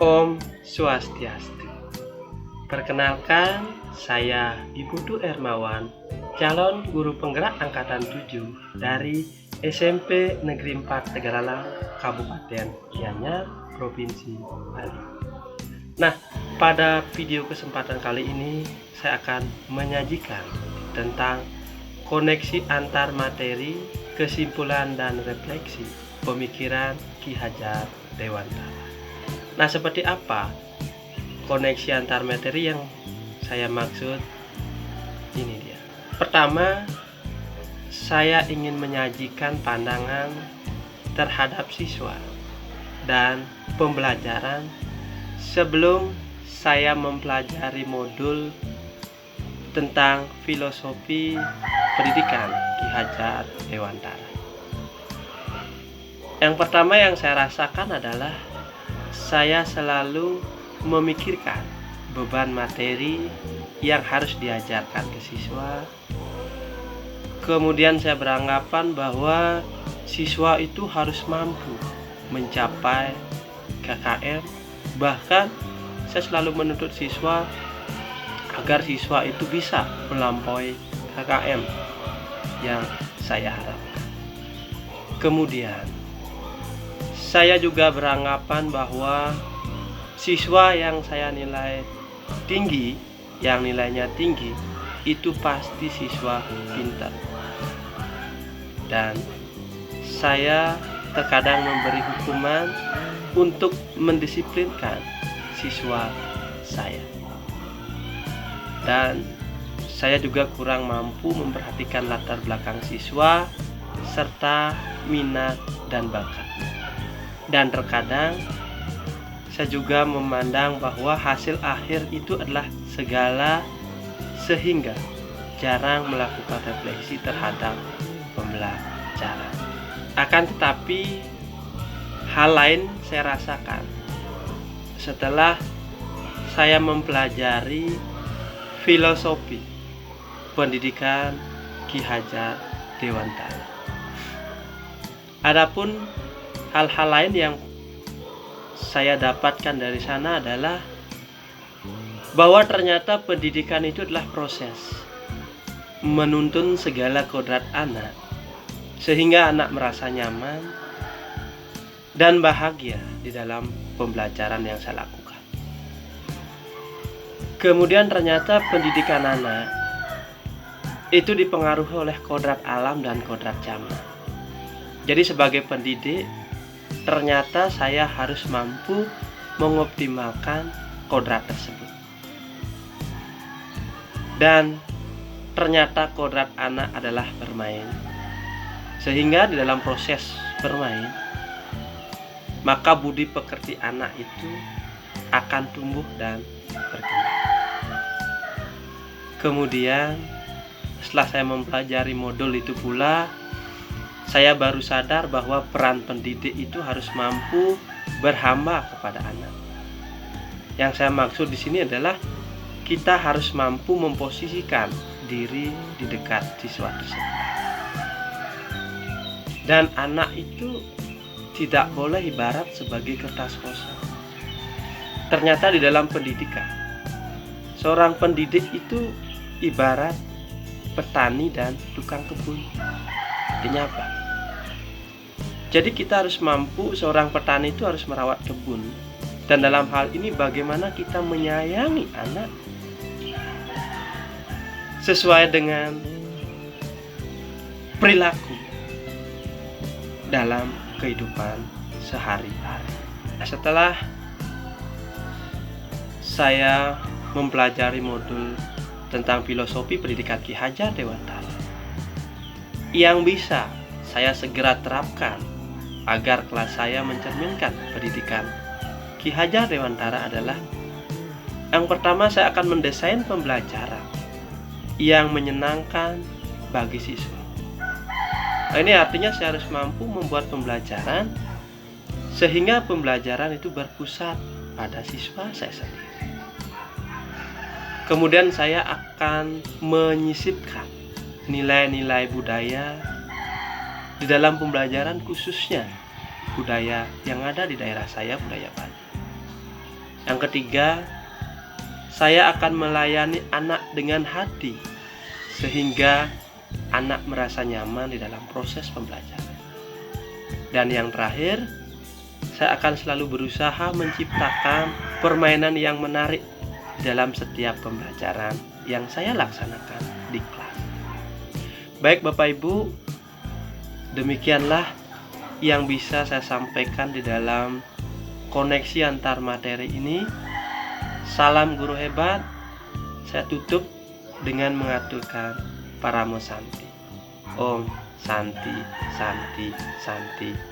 Om Swastiastu. Perkenalkan, saya Ibu Du Ermawan, calon guru penggerak angkatan 7 dari SMP Negeri 4 Tegaralang, Kabupaten Gianyar, Provinsi Bali. Nah, pada video kesempatan kali ini saya akan menyajikan tentang koneksi antar materi, kesimpulan dan refleksi pemikiran Ki Hajar Dewantara. Nah, seperti apa koneksi antar materi yang saya maksud? Ini dia. Pertama, saya ingin menyajikan pandangan terhadap siswa dan pembelajaran sebelum saya mempelajari modul tentang filosofi pendidikan Ki Hajar Dewantara. Yang pertama yang saya rasakan adalah saya selalu memikirkan beban materi yang harus diajarkan ke siswa. Kemudian saya beranggapan bahwa siswa itu harus mampu mencapai KKM. Bahkan saya selalu menuntut siswa agar siswa itu bisa melampaui KKM yang saya harapkan. Kemudian saya juga beranggapan bahwa siswa yang saya nilai tinggi, yang nilainya tinggi, itu pasti siswa pintar. Dan saya terkadang memberi hukuman untuk mendisiplinkan siswa saya. Dan saya juga kurang mampu memperhatikan latar belakang siswa serta minat dan bakat. Dan terkadang saya juga memandang bahwa hasil akhir itu adalah segala, sehingga jarang melakukan refleksi terhadap pembelajaran. Akan tetapi hal lain saya rasakan setelah saya mempelajari filosofi pendidikan Ki Hajar Dewantara. Adapun hal-hal lain yang saya dapatkan dari sana adalah bahwa ternyata pendidikan itu adalah proses menuntun segala kodrat anak sehingga anak merasa nyaman dan bahagia di dalam pembelajaran yang saya lakukan. Kemudian ternyata pendidikan anak itu dipengaruhi oleh kodrat alam dan kodrat zaman. Jadi sebagai pendidik, ternyata saya harus mampu mengoptimalkan kodrat tersebut. Dan ternyata kodrat anak adalah bermain. Sehingga di dalam proses bermain, maka budi pekerti anak itu akan tumbuh dan berkembang. Kemudian setelah saya mempelajari modul itu pula, saya baru sadar bahwa peran pendidik itu harus mampu berhamba kepada anak. Yang saya maksud di sini adalah kita harus mampu memposisikan diri di dekat siswa tersebut. Dan anak itu tidak boleh ibarat sebagai kertas kosong. Ternyata di dalam pendidikan, seorang pendidik itu ibarat petani dan tukang kebun. Artinya apa? Jadi kita harus mampu, seorang petani itu harus merawat kebun. Dan dalam hal ini bagaimana kita menyayangi anak sesuai dengan perilaku dalam kehidupan sehari-hari. Setelah saya mempelajari modul tentang filosofi pendidikan Ki Hajar Dewantara, yang bisa saya segera terapkan agar kelas saya mencerminkan pendidikan Ki Hajar Dewantara adalah, yang pertama saya akan mendesain pembelajaran yang menyenangkan bagi siswa. Nah, ini artinya saya harus mampu membuat pembelajaran sehingga pembelajaran itu berpusat pada siswa saya sendiri. Kemudian saya akan menyisipkan nilai-nilai budaya di dalam pembelajaran, khususnya budaya yang ada di daerah saya, budaya Bali. Yang ketiga, saya akan melayani anak dengan hati sehingga anak merasa nyaman di dalam proses pembelajaran. Dan yang terakhir, saya akan selalu berusaha menciptakan permainan yang menarik dalam setiap pembelajaran yang saya laksanakan di kelas. Baik Bapak Ibu, demikianlah yang bisa saya sampaikan di dalam koneksi antar materi ini. Salam guru hebat. Saya tutup dengan mengaturkan Paramo Santi. Om Santi, Santi, Santi.